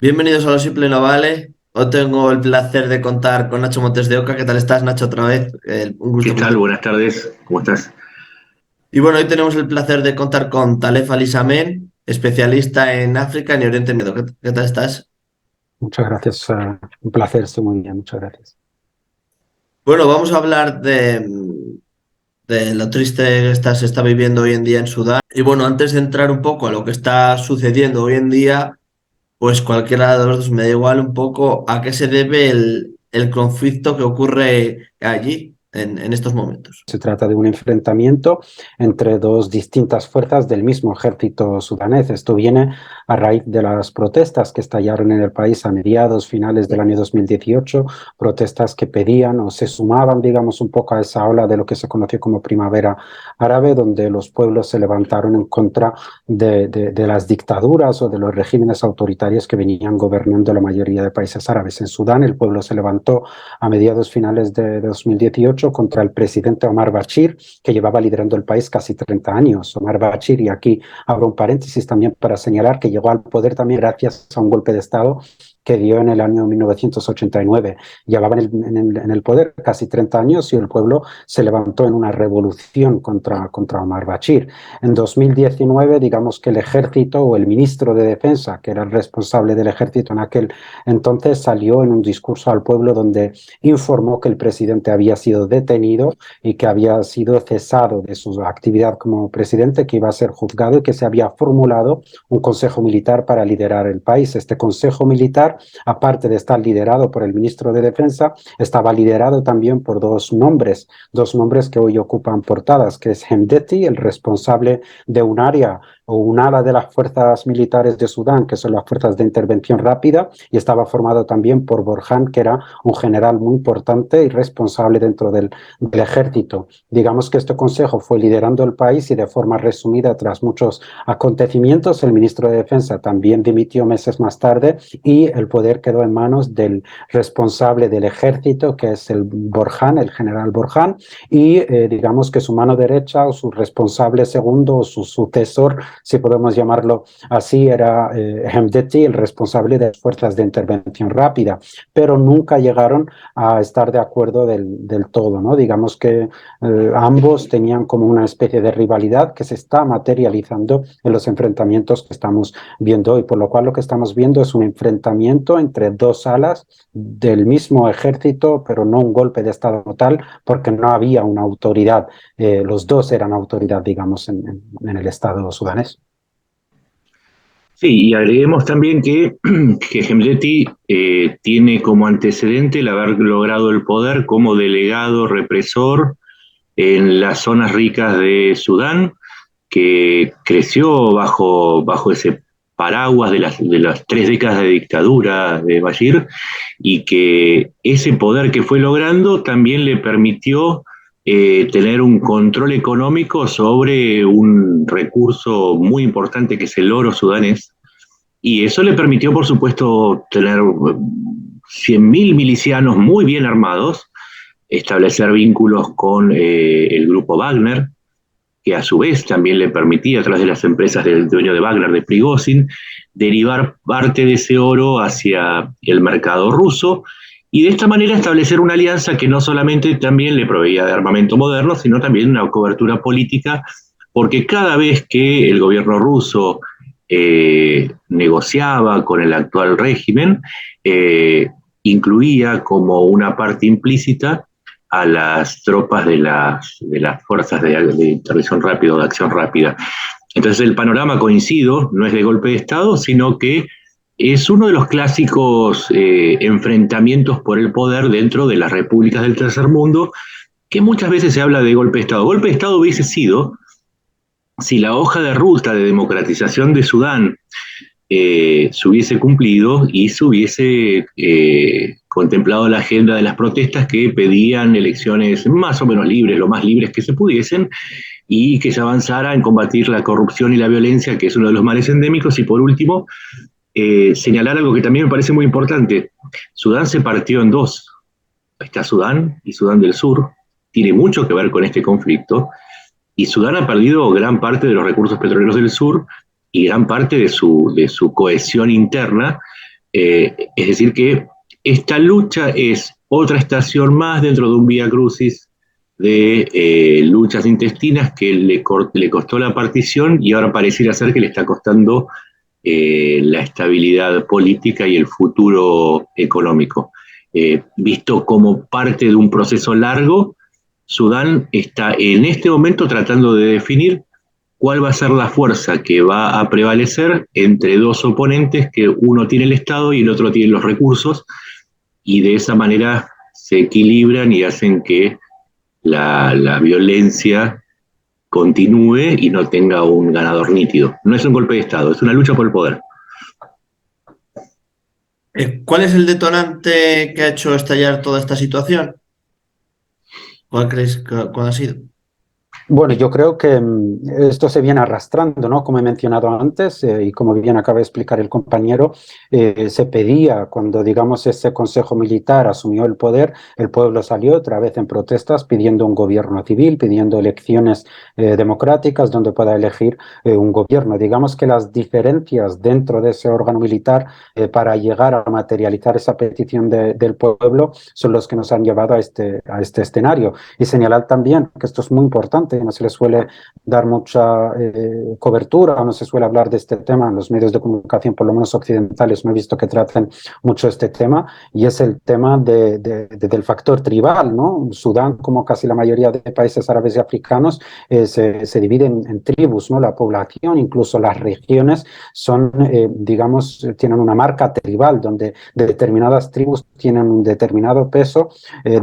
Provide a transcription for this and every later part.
Bienvenidos a Lo Simple No Vale. Hoy tengo el placer de contar con Nacho Montes de Oca. ¿Qué tal estás, Nacho, otra vez? Un ¿Qué gusto tal? conocerte. Buenas tardes, ¿cómo estás? Y bueno, hoy tenemos el placer de contar con Talef Alisamen, especialista en África y en Oriente Medio. ¿Qué tal estás? Muchas gracias. Un placer, estoy muy bien. Muchas gracias. Bueno, vamos a hablar de lo triste que se está viviendo hoy en día en Sudán. Y bueno, antes de entrar un poco a lo que está sucediendo hoy en día, pues cualquiera de los dos me da igual un poco a qué se debe el conflicto que ocurre allí en estos momentos. Se trata de un enfrentamiento entre dos distintas fuerzas del mismo ejército sudanés. Esto viene a raíz de las protestas que estallaron en el país a mediados, finales del año 2018, protestas que pedían o se sumaban, digamos, un poco a esa ola de lo que se conoció como Primavera Árabe, donde los pueblos se levantaron en contra de las dictaduras o de los regímenes autoritarios que venían gobernando la mayoría de países árabes. En Sudán, el pueblo se levantó a mediados finales de 2018 contra el presidente Omar Bashir, que llevaba liderando el país casi 30 años. Omar Bashir, y aquí abro un paréntesis también para señalar que llegó al poder también gracias a un golpe de Estado que dio en el año 1989. Llevaba en el poder casi 30 años y el pueblo se levantó en una revolución contra Omar Bashir. En 2019, digamos que el ejército o el ministro de Defensa, que era el responsable del ejército en aquel entonces, salió en un discurso al pueblo donde informó que el presidente había sido detenido y que había sido cesado de su actividad como presidente, que iba a ser juzgado y que se había formulado un consejo militar para liderar el país. Este consejo militar, aparte de estar liderado por el ministro de Defensa, estaba liderado también por dos nombres que hoy ocupan portadas, que es Hemdeti, el responsable de un área o un ala de las fuerzas militares de Sudán, que son las fuerzas de intervención rápida, y estaba formado también por Borhan, que era un general muy importante y responsable dentro del ejército. Digamos que este consejo fue liderando el país y de forma resumida, tras muchos acontecimientos, el ministro de Defensa también dimitió meses más tarde y el poder quedó en manos del responsable del ejército, que es el Borhan, el general Borhan, y digamos que su mano derecha o su responsable segundo o su sucesor, si podemos llamarlo así, era Hemdeti, el responsable de las fuerzas de intervención rápida, pero nunca llegaron a estar de acuerdo del todo, ¿no? Digamos que ambos tenían como una especie de rivalidad que se está materializando en los enfrentamientos que estamos viendo hoy, por lo cual lo que estamos viendo es un enfrentamiento entre dos alas del mismo ejército, pero no un golpe de Estado tal, porque no había una autoridad. Los dos eran autoridad, digamos, en el Estado sudanés. Sí, y agreguemos también que Hemedti tiene como antecedente el haber logrado el poder como delegado represor en las zonas ricas de Sudán, que creció bajo ese paraguas de las 3 décadas de dictadura de Bashir, y que ese poder que fue logrando también le permitió tener un control económico sobre un recurso muy importante que es el oro sudanés, y eso le permitió, por supuesto, tener 100.000 milicianos muy bien armados, establecer vínculos con el grupo Wagner, que a su vez también le permitía, a través de las empresas del dueño de Wagner, de Prigozhin, derivar parte de ese oro hacia el mercado ruso, y de esta manera establecer una alianza que no solamente también le proveía de armamento moderno, sino también una cobertura política, porque cada vez que el gobierno ruso negociaba con el actual régimen, eh, incluía como una parte implícita a las tropas de las fuerzas de intervención rápida o de acción rápida. Entonces el panorama, coincido, no es de golpe de Estado, sino que es uno de los clásicos enfrentamientos por el poder dentro de las repúblicas del tercer mundo, que muchas veces se habla de golpe de Estado. Golpe de Estado hubiese sido si la hoja de ruta de democratización de Sudán se hubiese cumplido y se hubiese contemplado la agenda de las protestas que pedían elecciones más o menos libres, lo más libres que se pudiesen, y que se avanzara en combatir la corrupción y la violencia, que es uno de los males endémicos. Y por último, señalar algo que también me parece muy importante. Sudán se partió en dos. Está Sudán y Sudán del Sur. Tiene mucho que ver con este conflicto. Y Sudán ha perdido gran parte de los recursos petroleros del sur y gran parte de su cohesión interna, Es decir, que esta lucha es otra estación más dentro de un vía crucis de luchas intestinas que le costó la partición y ahora pareciera ser que le está costando la estabilidad política y el futuro económico. Visto como parte de un proceso largo, Sudán está en este momento tratando de definir cuál va a ser la fuerza que va a prevalecer entre dos oponentes, que uno tiene el Estado y el otro tiene los recursos, y de esa manera se equilibran y hacen que la violencia continúe y no tenga un ganador nítido. No es un golpe de Estado, es una lucha por el poder. ¿Cuál es el detonante que ha hecho estallar toda esta situación? ¿Cuál creéis cuál ha sido? Bueno, yo creo que esto se viene arrastrando, ¿no? Como he mencionado antes, y como bien acaba de explicar el compañero, se pedía cuando, digamos, ese Consejo Militar asumió el poder, el pueblo salió otra vez en protestas pidiendo un gobierno civil, pidiendo elecciones democráticas donde pueda elegir un gobierno. Digamos que las diferencias dentro de ese órgano militar para llegar a materializar esa petición del pueblo son los que nos han llevado a este escenario. Y señalar también que esto es muy importante, no se le suele dar mucha cobertura, no se suele hablar de este tema en los medios de comunicación, por lo menos occidentales, no he visto que traten mucho este tema, y es el tema del factor tribal, ¿no? Sudán, como casi la mayoría de países árabes y africanos, se divide en tribus, ¿no? La población, incluso las regiones, son, digamos, tienen una marca tribal, donde determinadas tribus tienen un determinado peso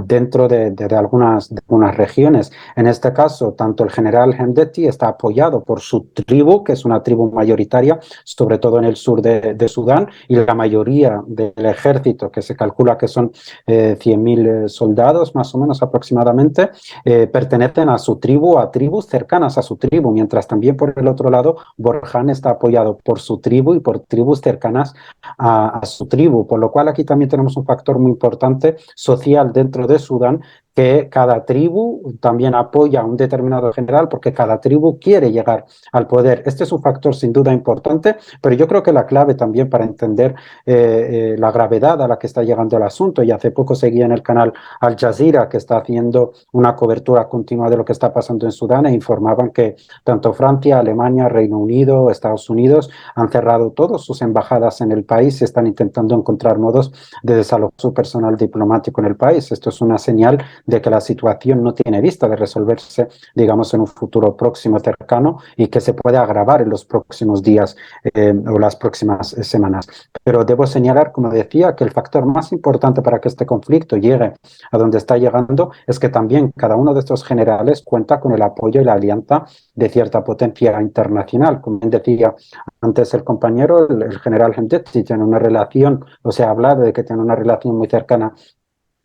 dentro de algunas regiones. En este caso, tanto el general Hemedti está apoyado por su tribu, que es una tribu mayoritaria, sobre todo en el sur de Sudán, y la mayoría del ejército, que se calcula que son 100.000 soldados, más o menos aproximadamente, pertenecen a su tribu, a tribus cercanas a su tribu, mientras también por el otro lado, Borhan está apoyado por su tribu y por tribus cercanas a su tribu, por lo cual aquí también tenemos un factor muy importante social dentro de Sudán, que cada tribu también apoya a un determinado general porque cada tribu quiere llegar al poder. Este es un factor sin duda importante, pero yo creo que la clave también para entender la gravedad a la que está llegando el asunto, y hace poco seguía en el canal Al Jazeera, que está haciendo una cobertura continua de lo que está pasando en Sudán, e informaban que tanto Francia, Alemania, Reino Unido, Estados Unidos han cerrado todas sus embajadas en el país y están intentando encontrar modos de desalojar su personal diplomático en el país. Esto es una señal de que la situación no tiene vista de resolverse, digamos, en un futuro próximo, cercano, y que se puede agravar en los próximos días o las próximas semanas. Pero debo señalar, como decía, que el factor más importante para que este conflicto llegue a donde está llegando es que también cada uno de estos generales cuenta con el apoyo y la alianza de cierta potencia internacional. Como bien decía antes el compañero, el general Hemedti tiene una relación, o sea, ha hablado de que tiene una relación muy cercana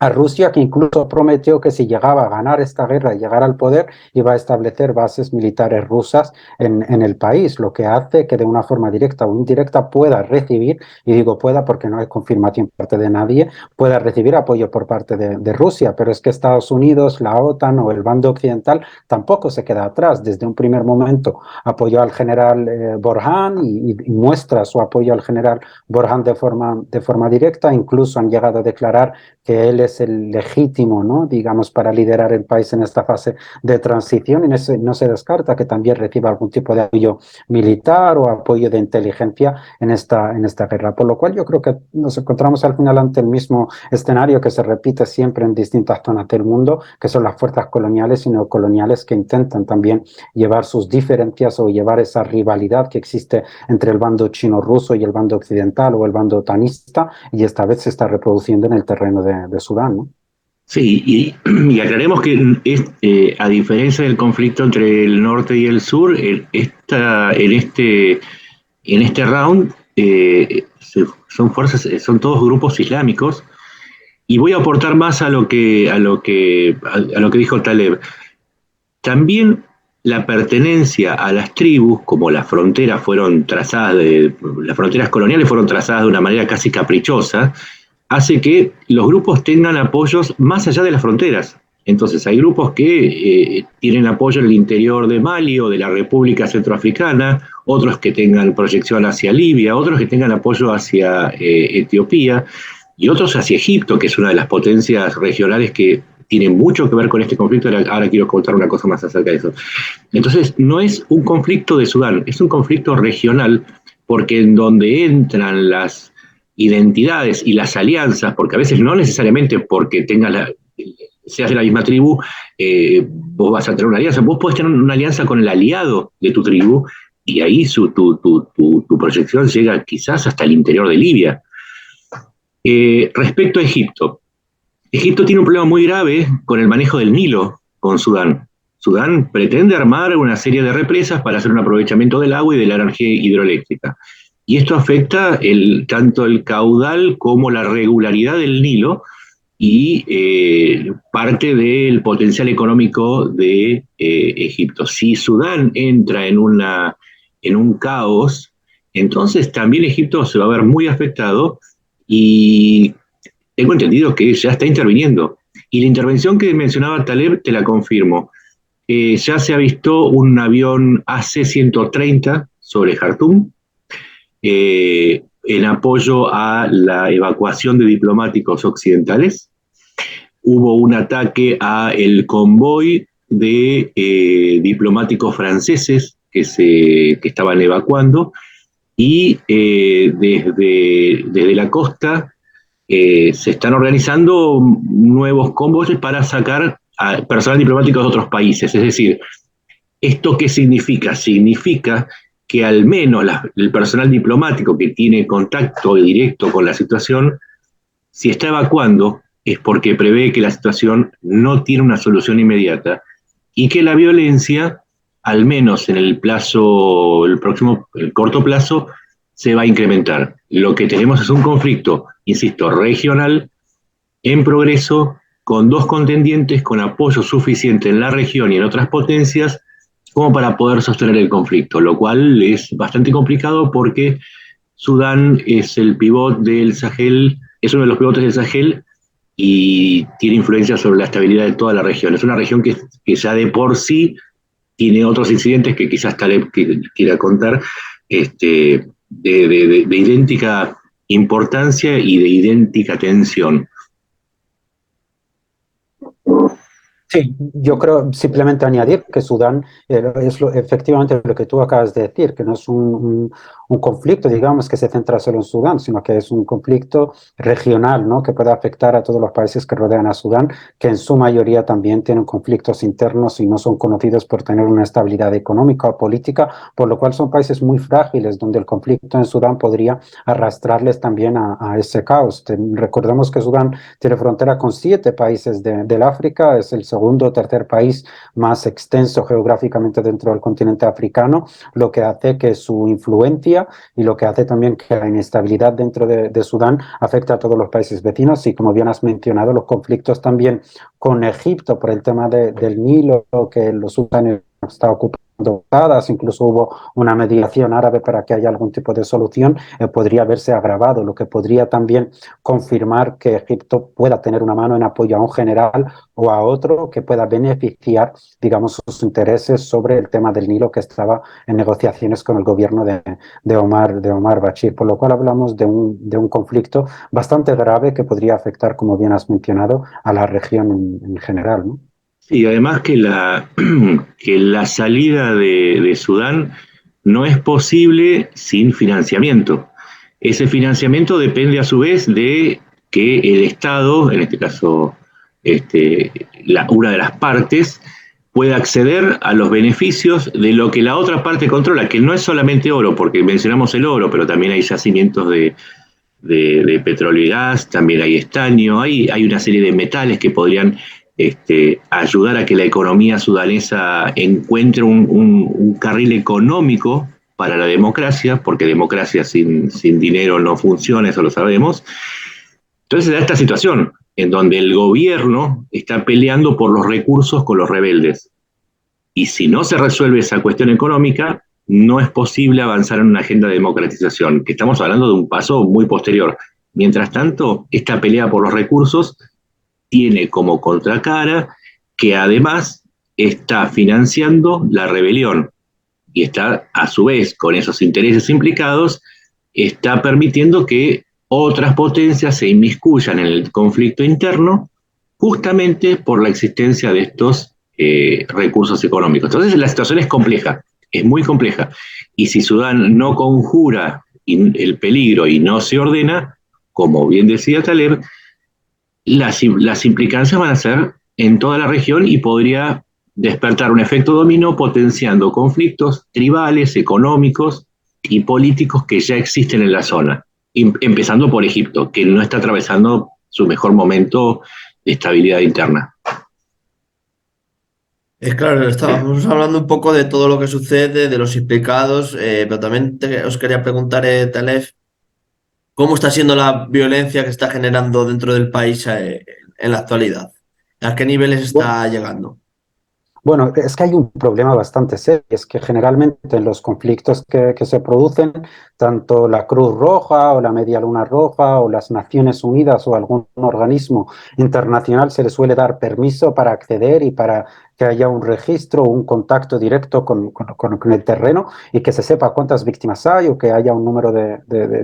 a Rusia, que incluso prometió que si llegaba a ganar esta guerra y llegar al poder, iba a establecer bases militares rusas en el país, lo que hace que de una forma directa o indirecta pueda recibir, y digo pueda porque no hay confirmación por parte de nadie, pueda recibir apoyo por parte de Rusia, pero es que Estados Unidos, la OTAN o el bando occidental tampoco se queda atrás. Desde un primer momento apoyó al general Borhan y muestra su apoyo al general Borhan de forma directa, incluso han llegado a declarar que él es el legítimo, ¿no? Digamos, para liderar el país en esta fase de transición, y no se descarta que también reciba algún tipo de apoyo militar o apoyo de inteligencia en esta guerra. Por lo cual yo creo que nos encontramos al final ante el mismo escenario que se repite siempre en distintas zonas del mundo, que son las fuerzas coloniales y neocoloniales que intentan también llevar sus diferencias o llevar esa rivalidad que existe entre el bando chino-ruso y el bando occidental o el bando otanista, y esta vez se está reproduciendo en el terreno de Sudán, ¿no? Sí, y aclaremos que a diferencia del conflicto entre el norte y el sur, en este round son todos grupos islámicos, y voy a aportar más a lo que dijo Taleb. También la pertenencia a las tribus, como las fronteras las fronteras coloniales fueron trazadas de una manera casi caprichosa, hace que los grupos tengan apoyos más allá de las fronteras. Entonces hay grupos que tienen apoyo en el interior de Mali o de la República Centroafricana, otros que tengan proyección hacia Libia, otros que tengan apoyo hacia Etiopía y otros hacia Egipto, que es una de las potencias regionales que tiene mucho que ver con este conflicto. Ahora quiero contar una cosa más acerca de eso. Entonces, no es un conflicto de Sudán, es un conflicto regional, porque en donde entran las identidades y las alianzas, porque a veces no necesariamente porque seas de la misma tribu, vos vas a tener una alianza. Vos podés tener una alianza con el aliado de tu tribu y ahí tu proyección llega quizás hasta el interior de Libia. Respecto a Egipto, Egipto tiene un problema muy grave con el manejo del Nilo con Sudán. Sudán pretende armar una serie de represas para hacer un aprovechamiento del agua y de la energía hidroeléctrica. Y esto afecta tanto el caudal como la regularidad del Nilo y parte del potencial económico de Egipto. Si Sudán entra en un caos, entonces también Egipto se va a ver muy afectado y tengo entendido que ya está interviniendo. Y la intervención que mencionaba Taleb, te la confirmo. Ya se ha visto un avión AC-130 sobre Jartum, en apoyo a la evacuación de diplomáticos occidentales. Hubo un ataque a el convoy de diplomáticos franceses que estaban evacuando y desde la costa se están organizando nuevos convoyes para sacar a personal diplomático de otros países. Es decir, ¿esto qué significa? Significa que al menos el personal diplomático que tiene contacto directo con la situación, si está evacuando, es porque prevé que la situación no tiene una solución inmediata y que la violencia, al menos en el corto plazo, se va a incrementar. Lo que tenemos es un conflicto, insisto, regional, en progreso, con dos contendientes con apoyo suficiente en la región y en otras potencias como para poder sostener el conflicto, lo cual es bastante complicado porque Sudán es el pivot del Sahel, es uno de los pivotes del Sahel y tiene influencia sobre la estabilidad de toda la región. Es una región que ya de por sí tiene otros incidentes que quizás Taleb quiera contar, de idéntica importancia y de idéntica tensión. Sí, yo creo simplemente añadir que Sudán es efectivamente lo que tú acabas de decir, que no es un conflicto, digamos, que se centra solo en Sudán, sino que es un conflicto regional, ¿no? Que puede afectar a todos los países que rodean a Sudán, que en su mayoría también tienen conflictos internos y no son conocidos por tener una estabilidad económica o política, por lo cual son países muy frágiles, donde el conflicto en Sudán podría arrastrarles también a ese caos. Recordemos que Sudán tiene frontera con 7 países del África, es el segundo o tercer país más extenso geográficamente dentro del continente africano, lo que hace que su influencia y lo que hace también que la inestabilidad dentro de Sudán afecte a todos los países vecinos y, como bien has mencionado, los conflictos también con Egipto por el tema del Nilo, que los sudaneses está ocupando, incluso hubo una mediación árabe para que haya algún tipo de solución, podría verse agravado, lo que podría también confirmar que Egipto pueda tener una mano en apoyo a un general o a otro que pueda beneficiar, digamos, sus intereses sobre el tema del Nilo, que estaba en negociaciones con el gobierno de Omar Bashir, por lo cual hablamos de un conflicto bastante grave que podría afectar, como bien has mencionado, a la región en general, ¿no? Sí, además que la salida de Sudán no es posible sin financiamiento. Ese financiamiento depende a su vez de que el Estado, en este caso una de las partes, pueda acceder a los beneficios de lo que la otra parte controla, que no es solamente oro, porque mencionamos el oro, pero también hay yacimientos de petróleo y gas, también hay estaño, hay una serie de metales que podrían ayudar a que la economía sudanesa encuentre un carril económico para la democracia, porque democracia sin dinero no funciona, eso lo sabemos. Entonces se da esta situación en donde el gobierno está peleando por los recursos con los rebeldes. Y si no se resuelve esa cuestión económica, no es posible avanzar en una agenda de democratización, que estamos hablando de un paso muy posterior. Mientras tanto, esta pelea por los recursos tiene como contracara que además está financiando la rebelión y está, a su vez, con esos intereses implicados, está permitiendo que otras potencias se inmiscuyan en el conflicto interno justamente por la existencia de estos recursos económicos. Entonces la situación es compleja, es muy compleja. Y si Sudán no conjura el peligro y no se ordena, como bien decía Taleb, las implicancias van a ser en toda la región y podría despertar un efecto dominó potenciando conflictos tribales, económicos y políticos que ya existen en la zona, empezando por Egipto, que no está atravesando su mejor momento de estabilidad interna. Es claro, estábamos hablando un poco de todo lo que sucede, de los implicados, pero también os quería preguntar, Talef, ¿cómo está siendo la violencia que está generando dentro del país en la actualidad? ¿A qué niveles está llegando? Bueno, es que hay un problema bastante serio, es que generalmente en los conflictos que se producen, tanto la Cruz Roja o la Media Luna Roja o las Naciones Unidas o algún organismo internacional se le suele dar permiso para acceder y para que haya un registro, un contacto directo con el terreno y que se sepa cuántas víctimas hay o que haya un número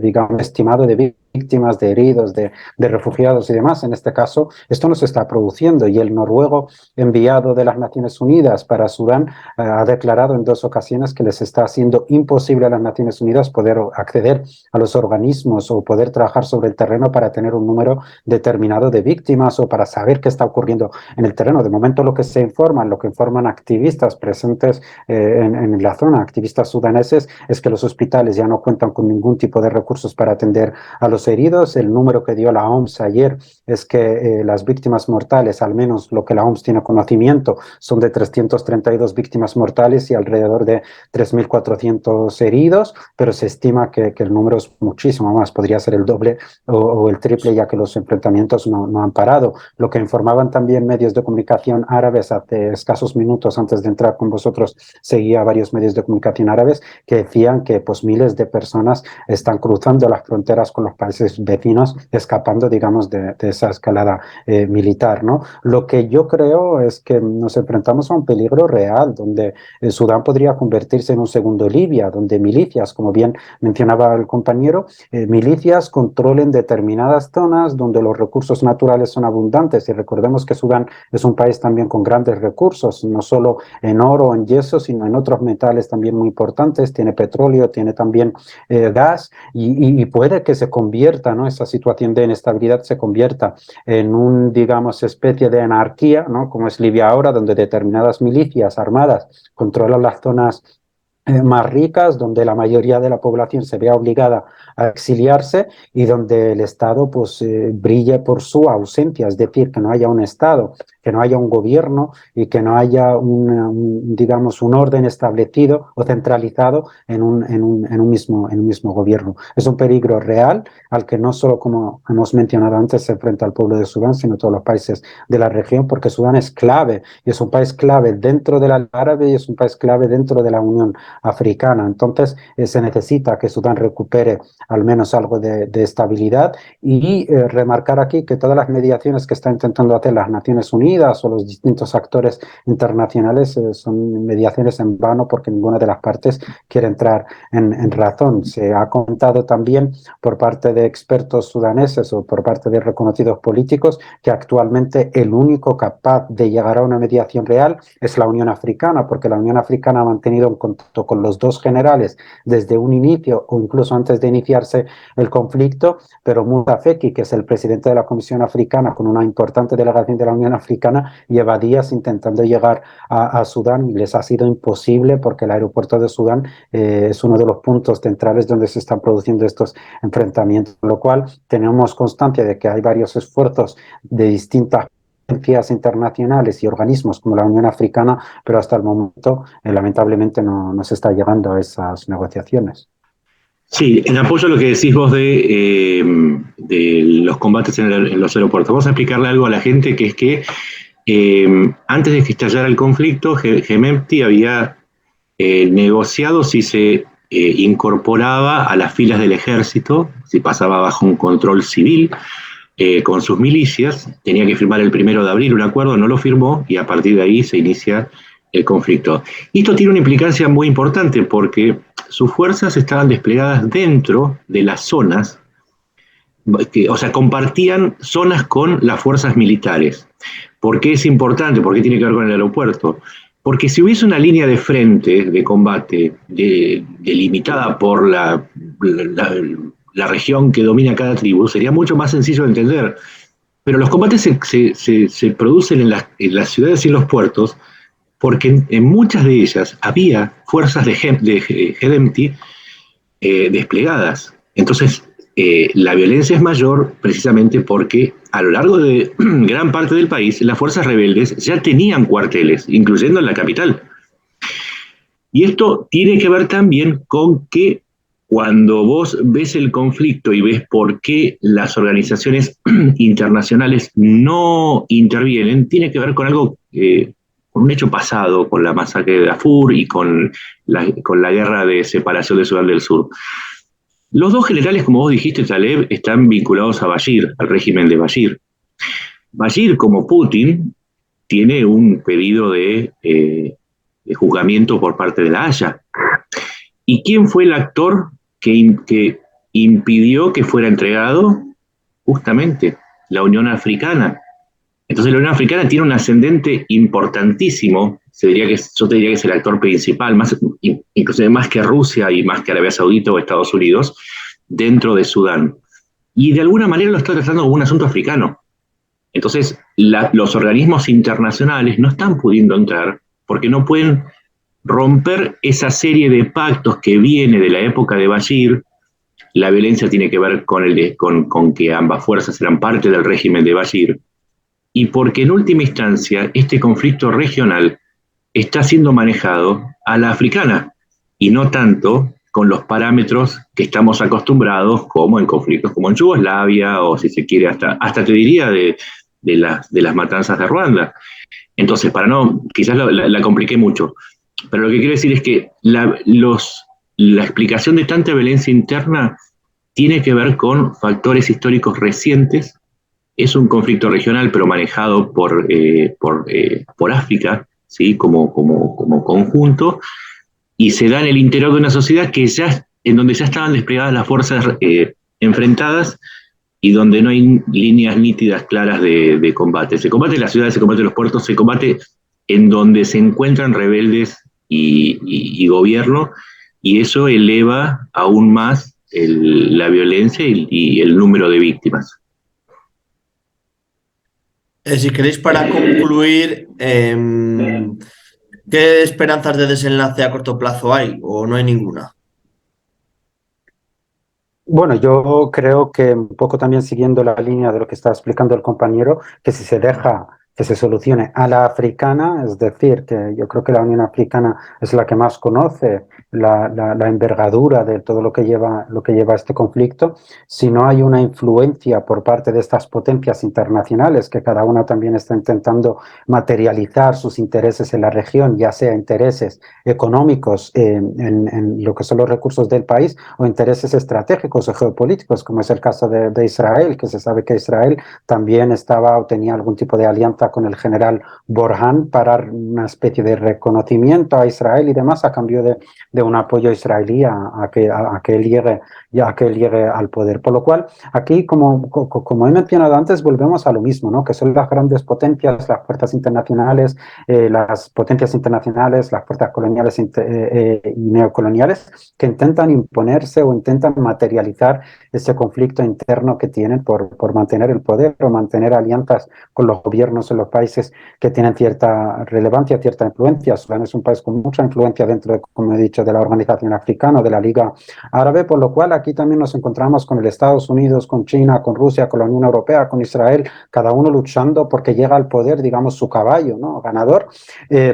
digamos, estimado de víctimas, de heridos, de refugiados y demás. En este caso, esto no se está produciendo y el noruego enviado de las Naciones Unidas para Sudán ha declarado en 2 ocasiones que les está haciendo imposible a las Naciones Unidas poder acceder a los organismos o poder trabajar sobre el terreno para tener un número determinado de víctimas o para saber qué está ocurriendo en el terreno. De momento lo que se informa, lo que informan activistas presentes en la zona, activistas sudaneses, es que los hospitales ya no cuentan con ningún tipo de recursos para atender a los heridos. El número que dio la OMS ayer es que las víctimas mortales, al menos lo que la OMS tiene conocimiento, son de 332 víctimas mortales y alrededor de 3.400 heridos, pero se estima que el número es muchísimo más, podría ser el doble o el triple, ya que los enfrentamientos no han parado. Lo que informaban también medios de comunicación árabes hace escasos minutos antes de entrar con vosotros, seguía varios medios de comunicación árabes que decían que pues miles de personas están cruzando las fronteras con los países vecinos, escapando, digamos, de esa escalada militar, ¿no? Lo que yo creo es que nos enfrentamos a un peligro real, donde Sudán podría convertirse en un segundo Libia, donde milicias, como bien mencionaba el compañero, milicias controlen determinadas zonas donde los recursos naturales son abundantes. Y recordemos que Sudán es un país también con grandes recursos, no solo en oro, en yeso, sino en otros metales también muy importantes. Tiene petróleo, tiene también gas y puede que se convierta, ¿no? Esa situación de inestabilidad se convierta en un, digamos, especie de anarquía, ¿no? Como es Libia ahora, donde determinadas milicias armadas controlan las zonas más ricas, donde la mayoría de la población se vea obligada a exiliarse y donde el Estado pues brille por su ausencia, es decir, que no haya un Estado, que no haya un gobierno y que no haya digamos, un orden establecido o centralizado en un mismo gobierno. Es un peligro real al que no solo, como hemos mencionado antes, se enfrenta al pueblo de Sudán, sino todos los países de la región, porque Sudán es clave y es un país clave dentro de la árabe y es un país clave dentro de la Unión Africana. Entonces se necesita que Sudán recupere al menos algo de estabilidad y remarcar aquí que todas las mediaciones que está intentando hacer las Naciones Unidas o los distintos actores internacionales son mediaciones en vano porque ninguna de las partes quiere entrar en razón. Se ha contado también por parte de expertos sudaneses o por parte de reconocidos políticos que actualmente el único capaz de llegar a una mediación real es la Unión Africana, porque la Unión Africana ha mantenido un contacto con los 2 generales desde un inicio o incluso antes de iniciarse el conflicto, pero Moussa Feki, que es el presidente de la Comisión Africana con una importante delegación de la Unión Africana, lleva días intentando llegar a Sudán y les ha sido imposible porque el aeropuerto de Sudán es uno de los puntos centrales donde se están produciendo estos enfrentamientos, con lo cual tenemos constancia de que hay varios esfuerzos de distintas agencias internacionales y organismos como la Unión Africana, pero hasta el momento lamentablemente no se está llegando a esas negociaciones. Sí, en apoyo a lo que decís vos de los combates en los aeropuertos, vamos a explicarle algo a la gente, que es que antes de que estallara el conflicto, Hemedti había negociado si se incorporaba a las filas del ejército, si pasaba bajo un control civil, con sus milicias, tenía que firmar el 1 de abril un acuerdo, no lo firmó y a partir de ahí se inicia el conflicto. Y esto tiene una implicancia muy importante porque sus fuerzas estaban desplegadas dentro de las zonas, o sea, compartían zonas con las fuerzas militares. ¿Por qué es importante? ¿Por qué tiene que ver con el aeropuerto? Porque si hubiese una línea de frente de combate delimitada por la región que domina cada tribu, sería mucho más sencillo de entender. Pero los combates se producen en las ciudades y en los puertos porque en muchas de ellas había fuerzas de Hedemti desplegadas. Entonces, la violencia es mayor precisamente porque a lo largo de gran parte del país las fuerzas rebeldes ya tenían cuarteles, incluyendo en la capital. Y esto tiene que ver también con que cuando vos ves el conflicto y ves por qué las organizaciones internacionales no intervienen, tiene que ver con algo, con un hecho pasado, con la masacre de Darfur y con la guerra de separación de Sudán del Sur. Los dos generales, como vos dijiste, Taleb, están vinculados a Bashir, al régimen de Bashir. Bashir, como Putin, tiene un pedido de juzgamiento por parte de la Haya. ¿Y quién fue el actor que impidió que fuera entregado? Justamente la Unión Africana. Entonces la Unión Africana tiene un ascendente importantísimo, yo te diría que es el actor principal, inclusive más que Rusia y más que Arabia Saudita o Estados Unidos, dentro de Sudán. Y de alguna manera lo está tratando como un asunto africano. Entonces los organismos internacionales no están pudiendo entrar porque no pueden romper esa serie de pactos que viene de la época de Bashir. La violencia tiene que ver con que ambas fuerzas eran parte del régimen de Bashir, y porque en última instancia este conflicto regional está siendo manejado a la africana y no tanto con los parámetros que estamos acostumbrados, como en conflictos como en Yugoslavia o, si se quiere, hasta te diría de las matanzas de Ruanda. Entonces, quizás la compliqué mucho, pero lo que quiero decir es que la explicación de tanta violencia interna tiene que ver con factores históricos recientes. Es un conflicto regional, pero manejado por África, ¿sí? como conjunto, y se da en el interior de una sociedad en donde ya estaban desplegadas las fuerzas enfrentadas y donde no hay líneas nítidas claras de combate. Se combate en las ciudades, se combate en los puertos, se combate en donde se encuentran rebeldes y gobierno, y eso eleva aún más la violencia y el número de víctimas. Si queréis, para concluir, ¿qué esperanzas de desenlace a corto plazo hay o no hay ninguna? Bueno, yo creo que un poco también siguiendo la línea de lo que está explicando el compañero, que si se deja que se solucione a la africana, es decir, que yo creo que la Unión Africana es la que más conoce la envergadura de todo lo que lleva este conflicto. Si no hay una influencia por parte de estas potencias internacionales, que cada una también está intentando materializar sus intereses en la región, ya sea intereses económicos en lo que son los recursos del país o intereses estratégicos o geopolíticos, como es el caso de Israel, que se sabe que Israel también estaba o tenía algún tipo de alianza con el general Borhan para una especie de reconocimiento a Israel y demás a cambio de un apoyo israelí a que él llegue al poder. Por lo cual, aquí, como he mencionado antes, volvemos a lo mismo, ¿no? Que son las grandes potencias, las fuerzas internacionales, las fuerzas coloniales y neocoloniales, que intentan imponerse o intentan materializar ese conflicto interno que tienen por mantener el poder o mantener alianzas con los gobiernos en los países que tienen cierta relevancia, cierta influencia. Sudán es un país con mucha influencia dentro, como he dicho, de la Organización Africana, de la Liga Árabe, por lo cual aquí también nos encontramos con el Estados Unidos, con China, con Rusia, con la Unión Europea, con Israel, cada uno luchando porque llega al poder, digamos, su caballo, ¿no? Ganador,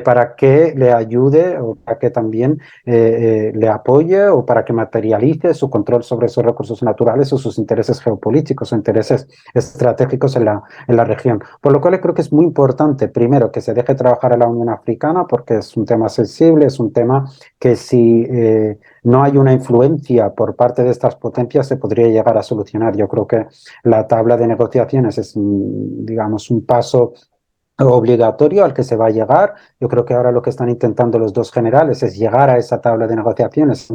para que le ayude o para que también le apoye o para que materialice su control sobre esos recursos naturales o sus intereses geopolíticos o intereses estratégicos en la región. Por lo cual creo que es muy importante, primero, que se deje trabajar a la Unión Africana, porque es un tema sensible, es un tema que si no hay una influencia por parte de estas potencias se podría llegar a solucionar. Yo creo que la tabla de negociaciones es, digamos, un paso obligatorio al que se va a llegar. Yo creo que ahora lo que están intentando los dos generales es llegar a esa tabla de negociaciones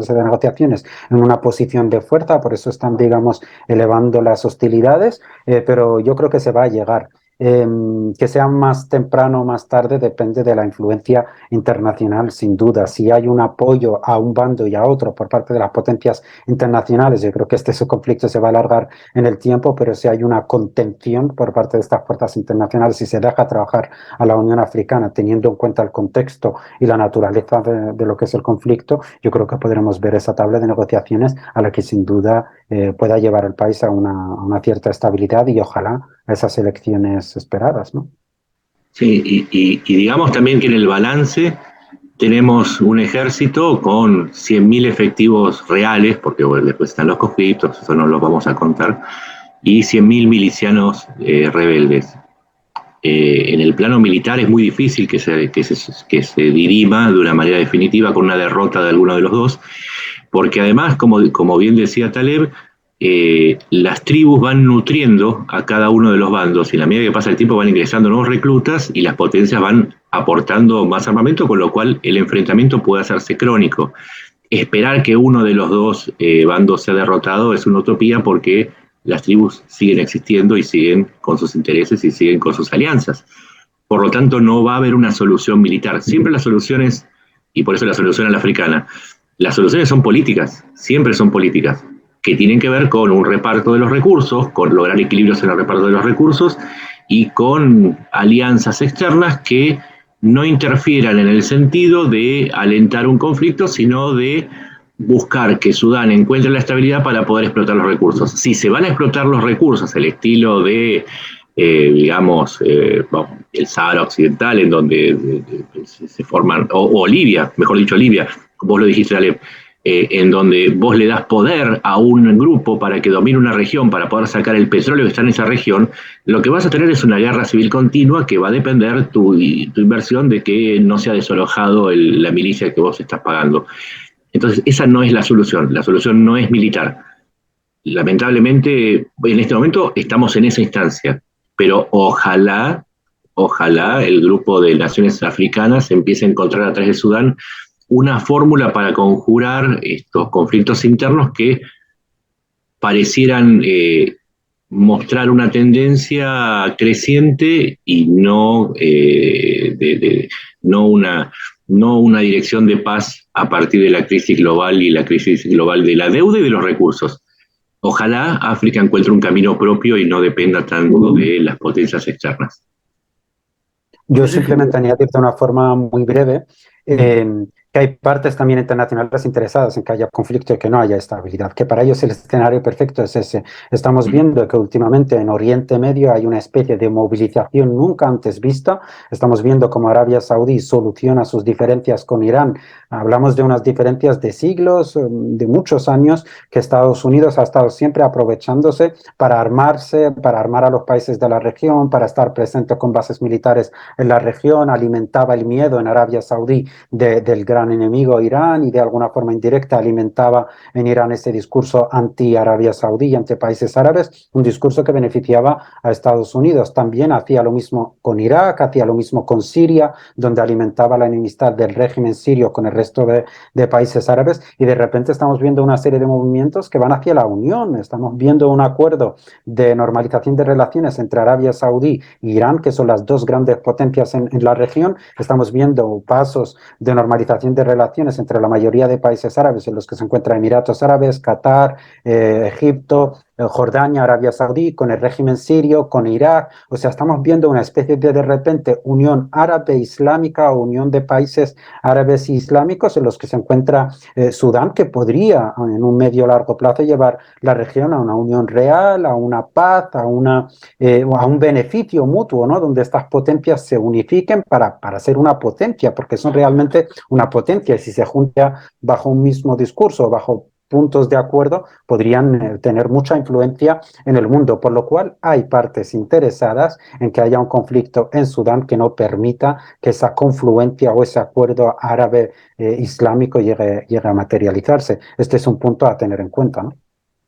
en una posición de fuerza, por eso están, digamos, elevando las hostilidades, pero yo creo que se va a llegar. Que sea más temprano o más tarde depende de la influencia internacional, sin duda. Si hay un apoyo a un bando y a otro por parte de las potencias internacionales, yo creo que este conflicto se va a alargar en el tiempo, pero si hay una contención por parte de estas fuerzas internacionales y se deja trabajar a la Unión Africana teniendo en cuenta el contexto y la naturaleza de lo que es el conflicto, yo creo que podremos ver esa tabla de negociaciones a la que sin duda pueda llevar al país a una cierta estabilidad y ojalá a esas elecciones esperadas, ¿no? Sí, y digamos también que en el balance tenemos un ejército con 100.000 efectivos reales, porque bueno, después están los conflictos, eso no los vamos a contar, y 100.000 milicianos rebeldes. En el plano militar es muy difícil que se dirima de una manera definitiva con una derrota de alguno de los dos, porque además, como bien decía Taleb, las tribus van nutriendo a cada uno de los bandos y a la medida que pasa el tiempo van ingresando nuevos reclutas y las potencias van aportando más armamento, con lo cual el enfrentamiento puede hacerse crónico. Esperar que uno de los dos bandos sea derrotado es una utopía porque las tribus siguen existiendo y siguen con sus intereses y siguen con sus alianzas. Por lo tanto, no va a haber una solución militar. Siempre las soluciones, y por eso la solución a la africana, las soluciones son políticas, siempre son políticas, que tienen que ver con un reparto de los recursos, con lograr equilibrios en el reparto de los recursos y con alianzas externas que no interfieran en el sentido de alentar un conflicto, sino de buscar que Sudán encuentre la estabilidad para poder explotar los recursos. Si se van a explotar los recursos, el estilo de, digamos, el Sahara Occidental, en donde se forman, o Libia, mejor dicho Libia, vos lo dijiste, Ale, en donde vos le das poder a un grupo para que domine una región, para poder sacar el petróleo que está en esa región, lo que vas a tener es una guerra civil continua que va a depender tu inversión de que no sea desalojado la milicia que vos estás pagando. Entonces, esa no es la solución no es militar. Lamentablemente, en este momento estamos en esa instancia, pero ojalá el grupo de naciones africanas empiece a encontrar a través de Sudán una fórmula para conjurar estos conflictos internos que parecieran mostrar una tendencia creciente y no una dirección de paz a partir de la crisis global y la crisis global de la deuda y de los recursos. Ojalá África encuentre un camino propio y no dependa tanto de las potencias externas. Yo simplemente añadir de una forma muy breve que hay partes también internacionales interesadas en que haya conflicto y que no haya estabilidad, que para ellos el escenario perfecto es ese. Estamos viendo que últimamente en Oriente Medio hay una especie de movilización nunca antes vista. Estamos viendo cómo Arabia Saudí soluciona sus diferencias con Irán. Hablamos de unas diferencias de siglos, de muchos años, que Estados Unidos ha estado siempre aprovechándose para armarse, para armar a los países de la región, para estar presente con bases militares en la región. Alimentaba el miedo en Arabia Saudí del gran enemigo Irán y de alguna forma indirecta alimentaba en Irán ese discurso anti-Arabia Saudí y ante países árabes, un discurso que beneficiaba a Estados Unidos. También hacía lo mismo con Irak, hacía lo mismo con Siria, donde alimentaba la enemistad del régimen sirio con el resto de países árabes, y de repente estamos viendo una serie de movimientos que van hacia la unión. Estamos viendo un acuerdo de normalización de relaciones entre Arabia Saudí e Irán, que son las dos grandes potencias en la región. Estamos viendo pasos de normalización de relaciones entre la mayoría de países árabes, en los que se encuentran Emiratos Árabes, Qatar, Egipto, Jordania, Arabia Saudí, con el régimen sirio, con Irak. O sea, estamos viendo una especie de repente unión árabe islámica o unión de países árabes e islámicos en los que se encuentra Sudán, que podría en un medio largo plazo llevar la región a una unión real, a una paz, a un beneficio mutuo, ¿no? Donde estas potencias se unifiquen para ser una potencia, porque son realmente una potencia, y si se junta bajo un mismo discurso, bajo puntos de acuerdo podrían tener mucha influencia en el mundo, por lo cual hay partes interesadas en que haya un conflicto en Sudán que no permita que esa confluencia o ese acuerdo árabe islámico llegue a materializarse. Este es un punto a tener en cuenta, ¿no?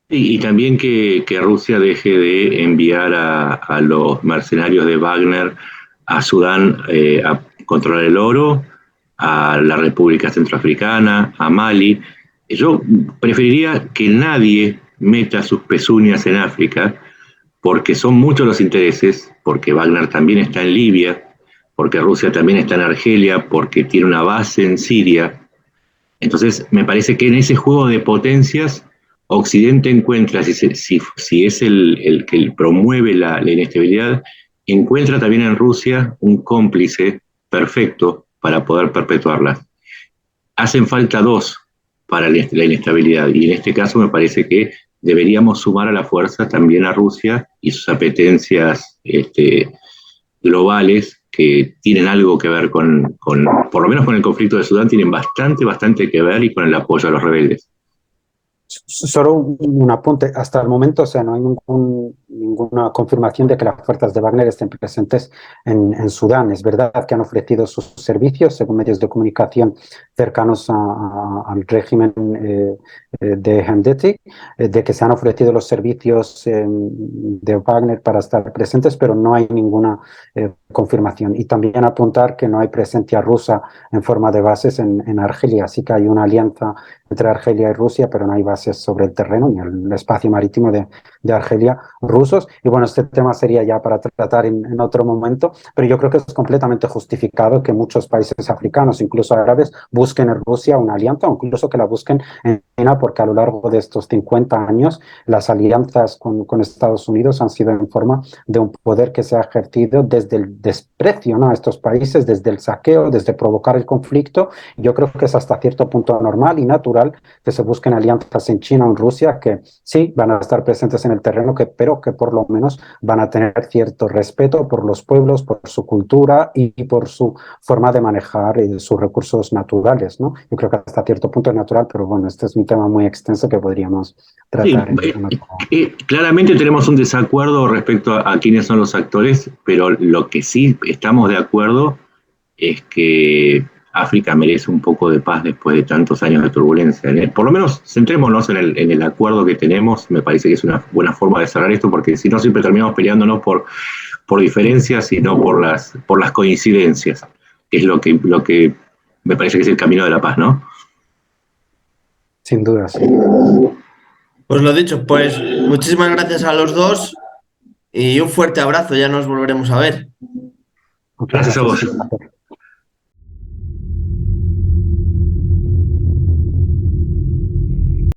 Y también que Rusia deje de enviar a los mercenarios de Wagner a Sudán a controlar el oro, a la República Centroafricana, a Mali. Yo preferiría que nadie meta sus pezuñas en África, porque son muchos los intereses, porque Wagner también está en Libia, porque Rusia también está en Argelia, porque tiene una base en Siria. Entonces, me parece que en ese juego de potencias, Occidente encuentra, si es el que promueve la inestabilidad, encuentra también en Rusia un cómplice perfecto para poder perpetuarla. Hacen falta dos para la inestabilidad, y en este caso me parece que deberíamos sumar a la fuerza también a Rusia y sus apetencias globales que tienen algo que ver por lo menos con el conflicto de Sudán, tienen bastante que ver, y con el apoyo a los rebeldes. Solo un apunte. Hasta el momento, o sea, no hay ninguna confirmación de que las fuerzas de Wagner estén presentes en Sudán. Es verdad que han ofrecido sus servicios, según medios de comunicación cercanos al régimen de Hemedti, de que se han ofrecido los servicios de Wagner para estar presentes, pero no hay ninguna confirmación. Y también apuntar que no hay presencia rusa en forma de bases en Argelia. Así que hay una alianza entre Argelia y Rusia, pero no hay bases sobre el terreno ni el espacio marítimo de Argelia rusos. Y bueno, este tema sería ya para tratar en otro momento, pero yo creo que es completamente justificado que muchos países africanos, incluso árabes, busquen en Rusia una alianza, o incluso que la busquen en China, porque a lo largo de estos 50 años las alianzas con Estados Unidos han sido en forma de un poder que se ha ejercido desde el desprecio, ¿no?, a estos países, desde el saqueo, desde provocar el conflicto. Yo creo que es hasta cierto punto normal y natural que se busquen alianzas en China o en Rusia, que sí van a estar presentes en el terreno, pero que por lo menos van a tener cierto respeto por los pueblos, por su cultura y por su forma de manejar sus recursos naturales, ¿no? Yo creo que hasta cierto punto es natural, pero bueno, este es un tema muy extenso que podríamos tratar en otro momento. Claramente tenemos un desacuerdo respecto a quiénes son los actores, pero lo que sí estamos de acuerdo es que África merece un poco de paz después de tantos años de turbulencia. Por lo menos centrémonos en el acuerdo que tenemos. Me parece que es una buena forma de cerrar esto, porque si no siempre terminamos peleándonos por diferencias, sino por las coincidencias, que es lo que me parece que es el camino de la paz, ¿no? Sin duda, sí. Pues lo dicho, pues muchísimas gracias a los dos y un fuerte abrazo, ya nos volveremos a ver. Gracias a vos.